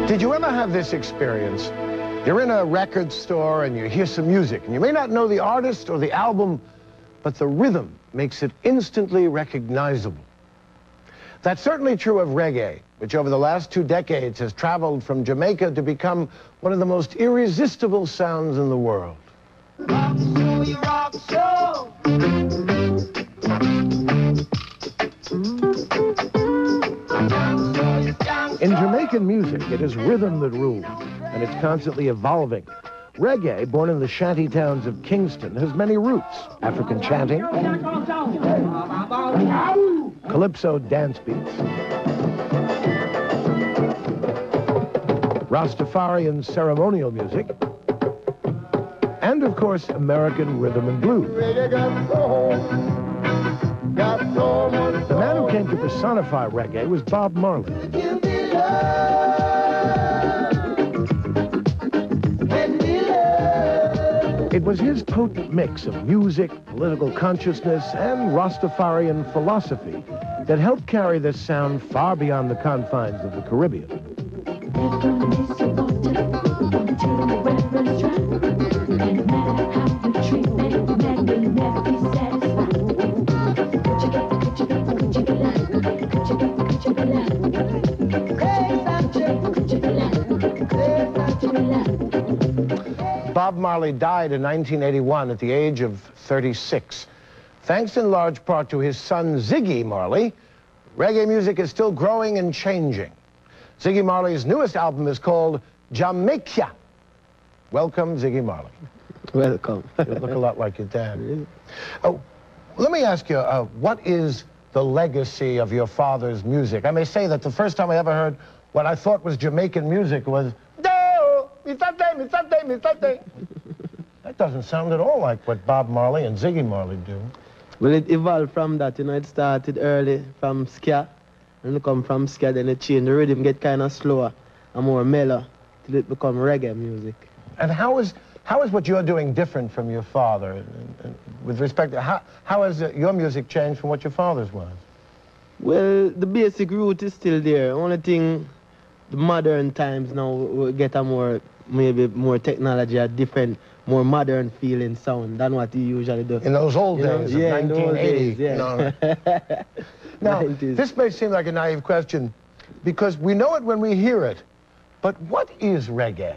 Did you ever have this experience? You're in a record store and you hear some music, and you may not know the artist or the album, but the rhythm makes it instantly recognizable. That's certainly true of reggae, which over the last 2 decades has traveled from Jamaica to become one of the most irresistible sounds in the world. Rock show, you rock show. In Jamaican music, it is rhythm that rules, and it's constantly evolving. Reggae, born in the shanty towns of Kingston, has many roots. African chanting, calypso dance beats, Rastafarian ceremonial music, and of course, American rhythm and blues. The man who came to personify reggae was Bob Marley. It was his potent mix of music, political consciousness, and Rastafarian philosophy that helped carry this sound far beyond the confines of the Caribbean. Bob Marley died in 1981 at the age of 36. Thanks in large part to his son, Ziggy Marley, reggae music is still growing and changing. Ziggy Marley's newest album is called Jamaica. Welcome, Ziggy Marley. Welcome. You look a lot like your dad. Oh, let me ask you, what is the legacy of your father's music? I may say that the first time I ever heard what I thought was Jamaican music was that doesn't sound at all like what Bob Marley and Ziggy Marley do. Well, it evolved from that, you know, it started early from ska, and it come from ska, then it changed, the rhythm get kind of slower and more mellow, till it become reggae music. And how is what you're doing different from your father? And with respect to, how has your music changed from what your father's was? Well, the basic root is still there. Only thing, the modern times now, we get a more, maybe more technology, a different, more modern feeling sound than what you usually do. In those old days of 1980. Days, yeah. No. Now, 90s. This may seem like a naive question, because we know it when we hear it, but what is reggae?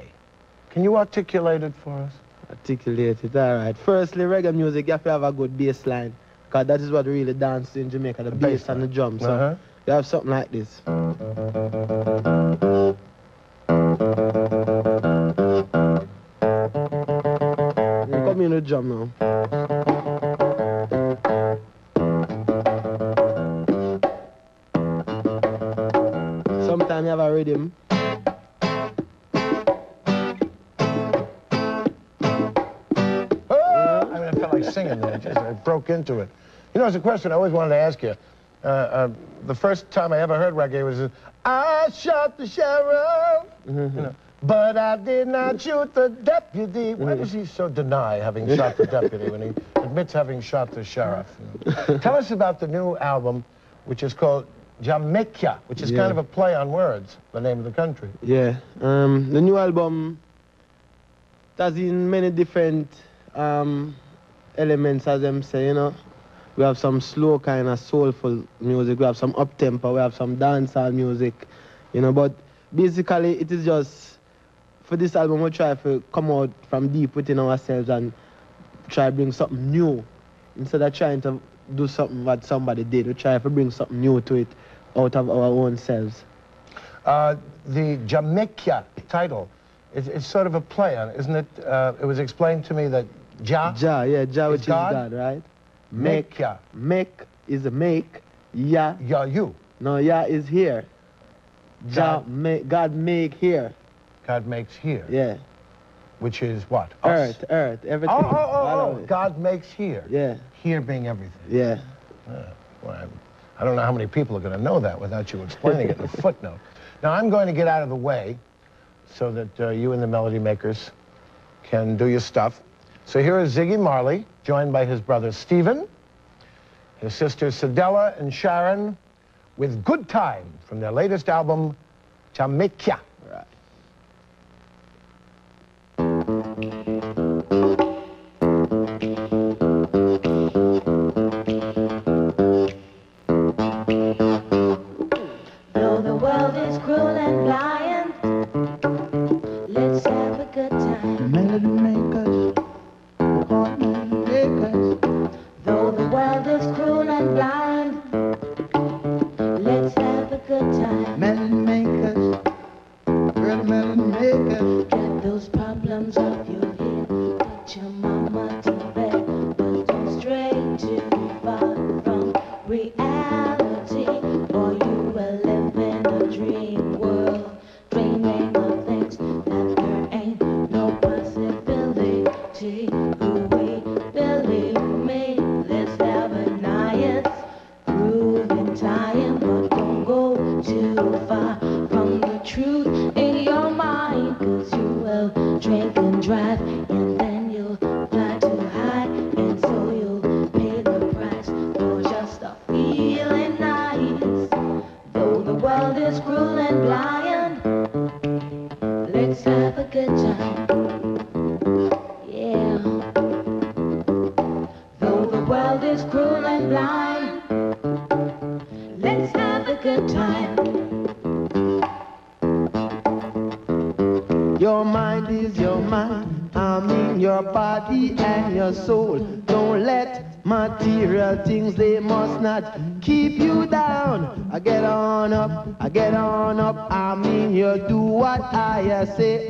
Can you articulate it for us? Articulate it, all right. Firstly, reggae music, you have to have a good bass line, because that is what really dances in Jamaica, the bass and the drums. So you have something like this. You come in the drum now. Sometimes you have a rhythm. I felt like singing there. I broke into it. You know, it's a question I always wanted to ask you. The first time I ever heard reggae was, I shot the sheriff, you know, but I did not shoot the deputy. Why does he so deny having shot the deputy when he admits having shot the sheriff? You know? Tell us about the new album, which is called Jamaica, which is kind of a play on words, the name of the country. Yeah, the new album has in many different elements, as them say, you know. We have some slow kind of soulful music, we have some up-tempo, we have some dancehall music, you know, but basically it is just, for this album we try to come out from deep within ourselves and try to bring something new. Instead of trying to do something that somebody did, we try to bring something new to it out of our own selves. The Jamaica title, it's sort of a play on, isn't it? It was explained to me that Jah, which is God, right? Make is a make, Ya. Ya, you. No, Ya is here. God make here. God makes here. Yeah. Which is what? Us? Earth, everything. Oh, God makes here. Yeah. Here being everything. Yeah. Well, I don't know how many people are going to know that without you explaining it in a footnote. Now, I'm going to get out of the way so that you and the Melody Makers can do your stuff. So here is Ziggy Marley, joined by his brother Stephen, his sisters Sedella and Sharon, with Good Time from their latest album, Jamaica. Right. melody makers, real melody makers. Get those problems off your head. Put your mama to bed. But don't stray too far from reality, or you will live in a dream world, dreaming of things that there ain't no possibility. Ooh-wee, believe me, let's have a nice grooving time, but don't go too far from the truth in your mind, 'cause you will drink and drive, and then you'll fly too high, and so you'll pay the price for just a feeling nice. Though the world is cruel and blind, let's have a good time. Yeah. Though the world is cruel and blind, let's have a good time. Your mind is your mind, I mean your body and your soul. Don't let material things, they must not keep you down. I get on up, I get on up, I mean you do what I say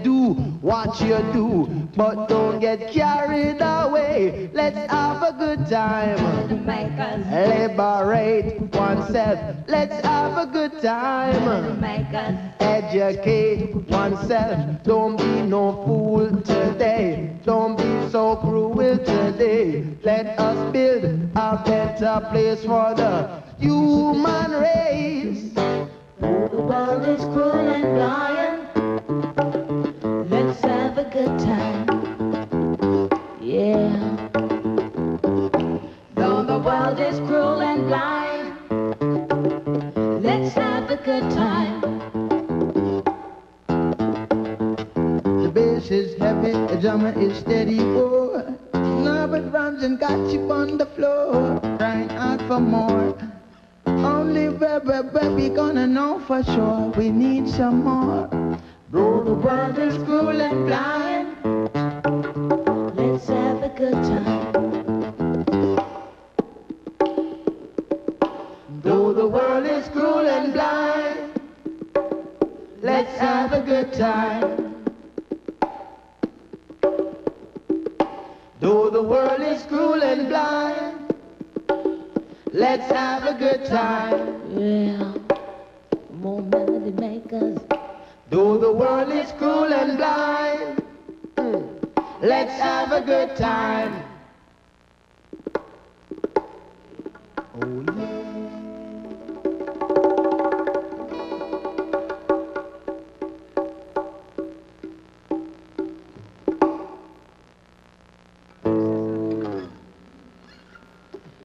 do what you do, but don't get carried away. Let's have a good time, liberate oneself. Let's have a good time, educate oneself. Don't be no fool today, don't be so cruel today. Let us build a better place for the human race. The world is cruel and blind, let's have a good time. Yeah. Though the world is cruel and blind, let's have a good time. The bass is heavy, the drummer is steady, oh. Norbert runs and got you on the floor, crying out for more. Only we gonna know for sure, we need some more. Though the world is cruel and blind, let's have a good time. Though the world is cruel and blind, let's have a good time. Though the world is cruel and blind, let's have a good time. Yeah. More melody makers. Though the world is cruel and blind, let's have a good time.